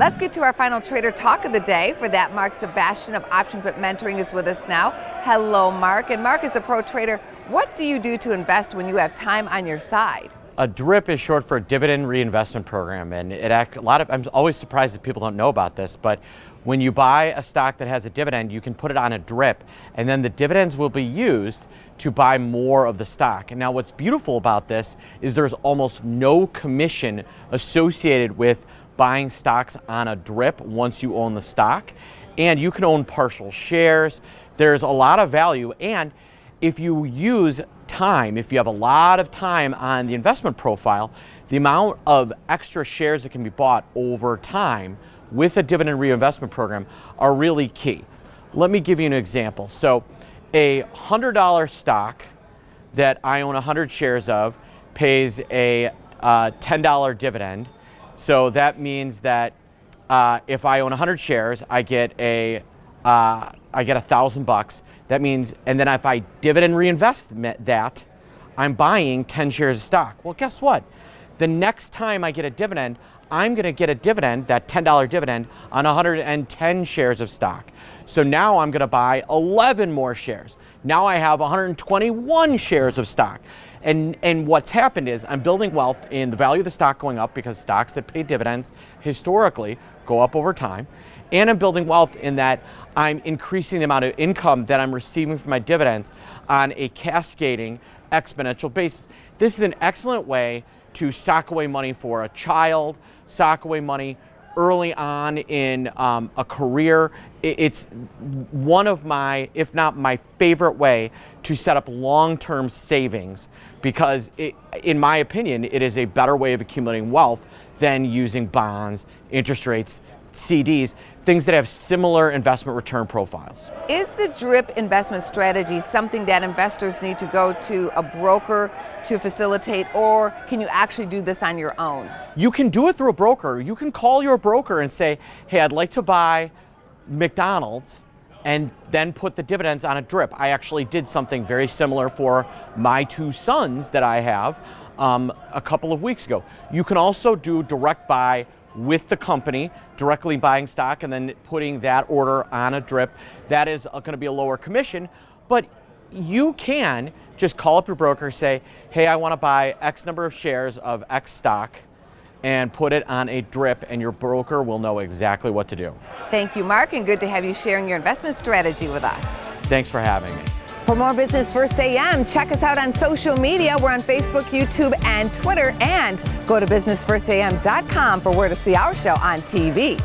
Let's get to our final trader talk of the day. For that, Mark Sebastian of Option Put Mentoring is with us now. Hello, Mark. And Mark is a pro trader. What do you do to invest when you have time on your side? A DRIP is short for a dividend reinvestment program, and I'm always surprised that people don't know about this, but when you buy a stock that has a dividend, you can put it on a DRIP, and then the dividends will be used to buy more of the stock. And now what's beautiful about this is there's almost no commission associated with buying stocks on a DRIP once you own the stock, and you can own partial shares. There's a lot of value, and if you use time, if you have a lot of time on the investment profile, the amount of extra shares that can be bought over time with a dividend reinvestment program are really key. Let me give you an example. So a $100 stock that I own 100 shares of pays a $10 dividend. So that means that if I own 100 shares, I get $1,000. That means, and then if I dividend reinvest that, I'm buying 10 shares of stock. Well, guess what? The next time I get a dividend, I'm going to get a dividend, that $10 dividend, on 110 shares of stock. So now I'm going to buy 11 more shares. Now I have 121 shares of stock. And what's happened is I'm building wealth in the value of the stock going up, because stocks that pay dividends historically go up over time. And I'm building wealth in that I'm increasing the amount of income that I'm receiving from my dividends on a cascading exponential basis. This is an excellent way to sock away money for a child, sock away money early on in a career. It's one of my, if not my favorite way to set up long-term savings, because in my opinion, it is a better way of accumulating wealth than using bonds, interest rates, CDs, things that have similar investment return profiles. Is the DRIP investment strategy something that investors need to go to a broker to facilitate, or can you actually do this on your own? You can do it through a broker. You can call your broker and say, hey, I'd like to buy McDonald's, and then put the dividends on a DRIP. I actually did something very similar for my two sons that I have a couple of weeks ago. You can also do direct buy with the company, directly buying stock and then putting that order on a DRIP. That is going to be a lower commission, but you can just call up your broker, say, hey, I want to buy X number of shares of X stock, and put it on a DRIP, and your broker will know exactly what to do. Thank you, Mark, and good to have you sharing your investment strategy with us. Thanks for having me. For more Business First AM, check us out on social media. We're on Facebook, YouTube, and Twitter. And go to businessfirstam.com for where to see our show on TV.